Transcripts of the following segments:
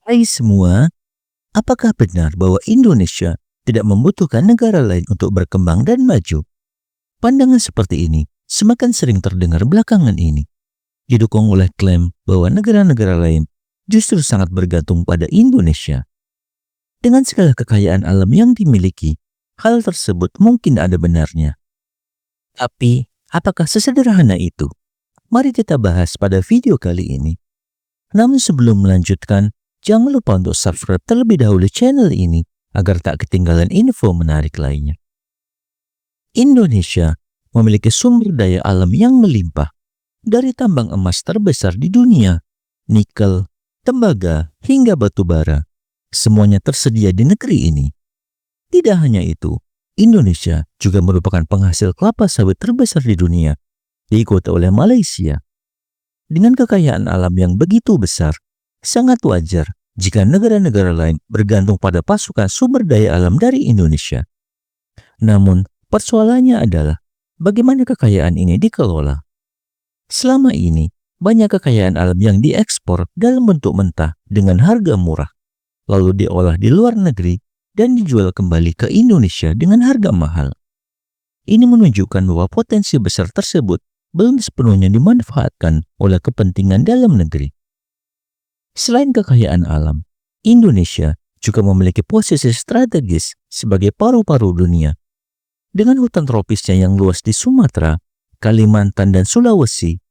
Hai semua, apakah benar bahwa Indonesia tidak membutuhkan negara lain untuk berkembang dan maju? Pandangan seperti ini semakin sering terdengar belakangan ini, didukung oleh klaim bahwa negara-negara lain justru sangat bergantung pada Indonesia. Dengan segala kekayaan alam yang dimiliki, hal tersebut mungkin ada benarnya. Tapi, apakah sesederhana itu? Mari kita bahas pada video kali ini. Namun sebelum melanjutkan, jangan lupa untuk subscribe terlebih dahulu channel ini agar tak ketinggalan info menarik lainnya. Indonesia memiliki sumber daya alam yang melimpah, dari tambang emas terbesar di dunia, nikel, tembaga, hingga batu bara. Semuanya tersedia di negeri ini. Tidak hanya itu, Indonesia juga merupakan penghasil kelapa sawit terbesar di dunia, diikuti oleh Malaysia. Dengan kekayaan alam yang begitu besar, sangat wajar jika negara-negara lain bergantung pada pasokan sumber daya alam dari Indonesia. Namun, persoalannya adalah bagaimana kekayaan ini dikelola. Selama ini, banyak kekayaan alam yang diekspor dalam bentuk mentah dengan harga murah, lalu diolah di luar negeri dan dijual kembali ke Indonesia dengan harga mahal. Ini menunjukkan bahwa potensi besar tersebut belum sepenuhnya dimanfaatkan oleh kepentingan dalam negeri. Selain kekayaan alam, Indonesia juga memiliki posisi strategis sebagai paru-paru dunia. Dengan hutan tropisnya yang luas di Sumatera, Kalimantan, dan Sulawesi,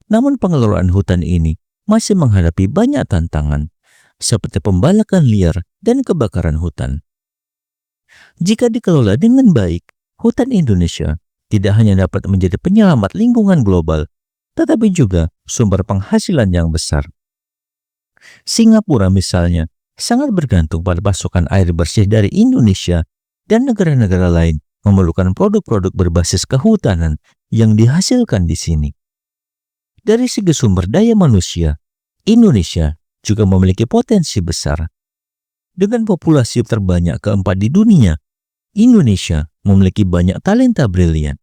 namun pengelolaan hutan ini masih menghadapi banyak tantangan, seperti pembalakan liar dan kebakaran hutan. Jika dikelola dengan baik, hutan Indonesia tidak hanya dapat menjadi penyelamat lingkungan global, tetapi juga sumber penghasilan yang besar. Singapura misalnya sangat bergantung pada pasokan air bersih dari Indonesia, dan negara-negara lain memerlukan produk-produk berbasis kehutanan yang dihasilkan di sini. Dari segi sumber daya manusia, Indonesia juga memiliki potensi besar. Dengan populasi terbanyak keempat di dunia, Indonesia memiliki banyak talenta brilian.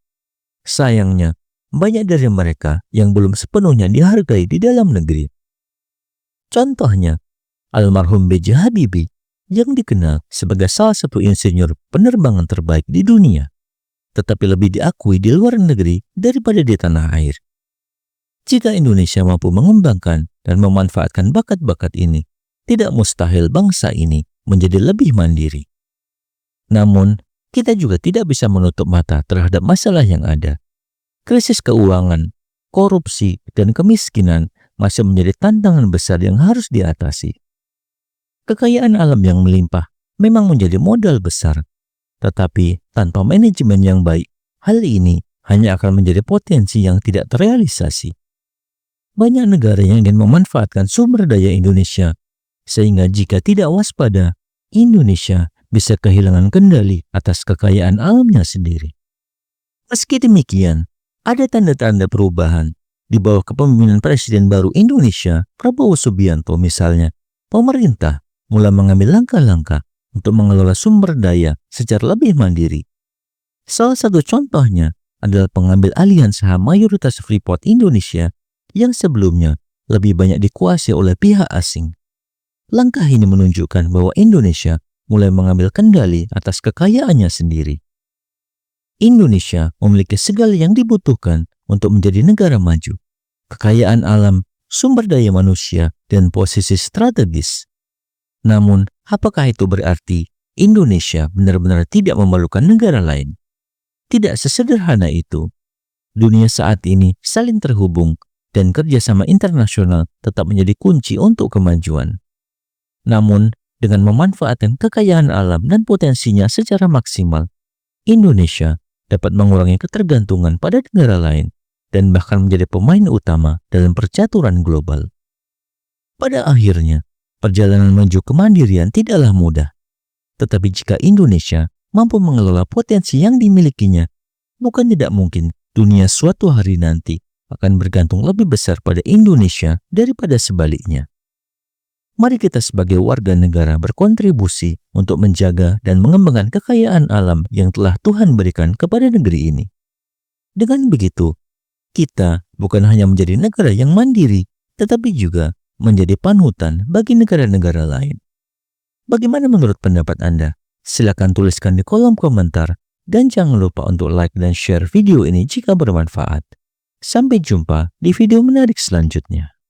Sayangnya, banyak dari mereka yang belum sepenuhnya dihargai di dalam negeri. Contohnya, almarhum B.J. Habibie yang dikenal sebagai salah satu insinyur penerbangan terbaik di dunia, tetapi lebih diakui di luar negeri daripada di tanah air. Jika Indonesia mampu mengembangkan dan memanfaatkan bakat-bakat ini, tidak mustahil bangsa ini menjadi lebih mandiri. Namun, kita juga tidak bisa menutup mata terhadap masalah yang ada. Krisis keuangan, korupsi, dan kemiskinan masih menjadi tantangan besar yang harus diatasi. Kekayaan alam yang melimpah memang menjadi modal besar, tetapi tanpa manajemen yang baik, hal ini hanya akan menjadi potensi yang tidak terrealisasi. Banyak negara yang ingin memanfaatkan sumber daya Indonesia, sehingga jika tidak waspada, Indonesia bisa kehilangan kendali atas kekayaan alamnya sendiri. Meski demikian, ada tanda-tanda perubahan. Di bawah kepemimpinan Presiden baru Indonesia, Prabowo Subianto misalnya, pemerintah mulai mengambil langkah-langkah untuk mengelola sumber daya secara lebih mandiri. Salah satu contohnya adalah pengambil alihan saham mayoritas Freeport Indonesia yang sebelumnya lebih banyak dikuasai oleh pihak asing. Langkah ini menunjukkan bahwa Indonesia mulai mengambil kendali atas kekayaannya sendiri. Indonesia memiliki segala yang dibutuhkan untuk menjadi negara maju: kekayaan alam, sumber daya manusia, dan posisi strategis. Namun, apakah itu berarti Indonesia benar-benar tidak memerlukan negara lain? Tidak sesederhana itu. Dunia saat ini saling terhubung, dan kerjasama internasional tetap menjadi kunci untuk kemajuan. Namun, dengan memanfaatkan kekayaan alam dan potensinya secara maksimal, Indonesia dapat mengurangi ketergantungan pada negara lain dan bahkan menjadi pemain utama dalam percaturan global. Pada akhirnya, perjalanan menuju kemandirian tidaklah mudah. Tetapi jika Indonesia mampu mengelola potensi yang dimilikinya, bukan tidak mungkin dunia suatu hari nanti akan bergantung lebih besar pada Indonesia daripada sebaliknya. Mari kita sebagai warga negara berkontribusi untuk menjaga dan mengembangkan kekayaan alam yang telah Tuhan berikan kepada negeri ini. Dengan begitu, kita bukan hanya menjadi negara yang mandiri, tetapi juga menjadi panutan bagi negara-negara lain. Bagaimana menurut pendapat Anda? Silakan tuliskan di kolom komentar dan jangan lupa untuk like dan share video ini jika bermanfaat. Sampai jumpa di video menarik selanjutnya.